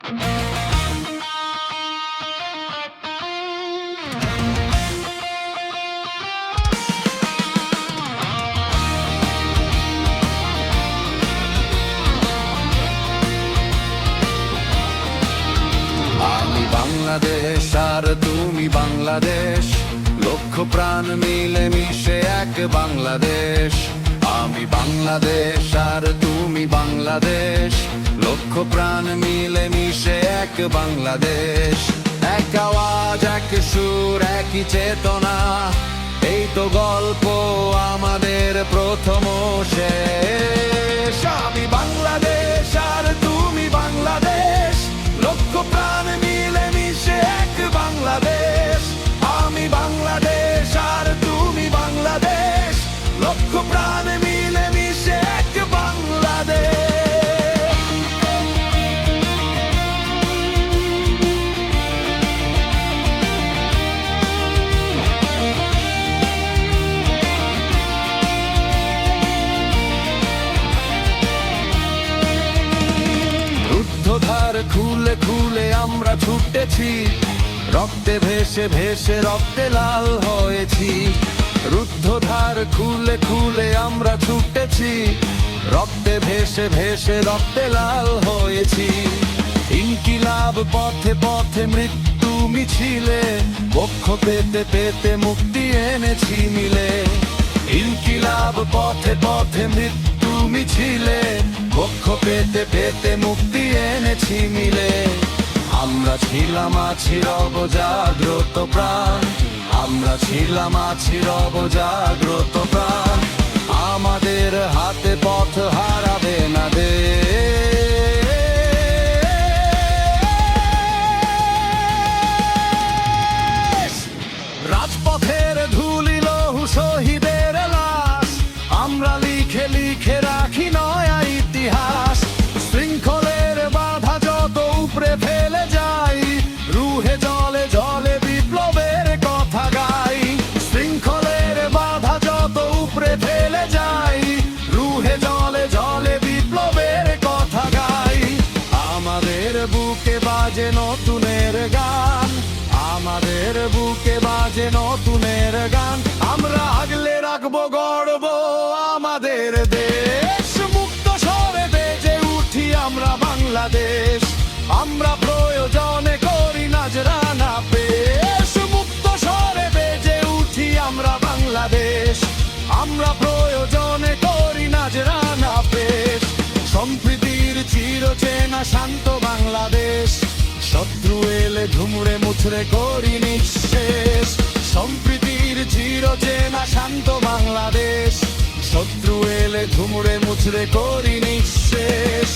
আমি বাংলাদেশ আর তুমি বাংলাদেশ, লক্ষ প্রাণ মিলে মিশে এক বাংলাদেশ। আমি বাংলাদেশ আর তুমি বাংলাদেশ, লক্ষ প্রাণ মিলে মিশে এক বাংলাদেশ। এক আওয়াজ, এক সুর, একই চেতনা, এই তো গল্প আমাদের প্রথম শেষ। আমি বাংলাদেশ আর তুমি বাংলাদেশ, লক্ষ প্রাণ মিলে মিশে এক বাংলাদেশ। আমি বাংলাদেশ আর তুমি বাংলাদেশ, লক্ষ প্রাণ মিলে মিশে এক বাংলাদেশ। রুদ্ধধার খুলে খুলে আমরা ছুটেছি, রক্তে ভেসে ভেসে রক্তে লাল হয়েছি। রুদ্ধধার খুলে খুলে আমরা ছুটেছি, রক্তে ভেসে ভেসে রক্তে লাল হয়েছি। ইনকিলাব পথে পথে মৃত্যু মিছিলে, বক্ষ পেতে পেতে মুক্তি এনেছি মিলে। ইনকিলাব পথে পথে মৃত্যু মিছিলে, বক্ষ পেতে পেতে মুক্তি এনেছি মিলে। আমরা ছিলাম আছি রব জাগ্রত প্রাণ, আমরা ছিলাম আছি রব জাগ্রত প্রাণ। আমাদের হাতে পথ হারাবে না দেশ। রাজপথের ধুলি লৌহ শহীদের লাশ, আমরা লিখে লিখে রাখি নয়া ইতিহাস। শৃঙ্খলের বাধা যত উপরে ফেলে যাই, রুহে জলে জলে বিপ্লবের কথা গাই। শৃঙ্খলের বাধা যত উপরে ফেলে যাই, রুহে জলে জলে বিপ্লবের কথা গাই। আমাদের বুকে বাজে নতুনের গান, আমাদের বুকে বাজে নতুনের গান। আমরা আগলে রাখবো গর্ব আমাদের দেশ, মুক্ত স্বরে বেজে উঠি আমরা বাংলাদেশ। আমরা প্রয়োজনে করি নাজরানা পেশ, মুক্ত স্বরে বেজে উঠি আমরা বাংলাদেশ। আমরা প্রয়োজনে করি নাজরানা পেশ। সম্প্রীতির চিরচেনা শান্ত বাংলাদেশ, শত্রু এলে ধুমড়ে মুছড়ে করি নিঃশেষ। সম্প্রীতির চিরচেনা শান্ত বাংলাদেশ, শত্রু এলে ধুমড়ে মুছড়ে করি নিঃশেষ।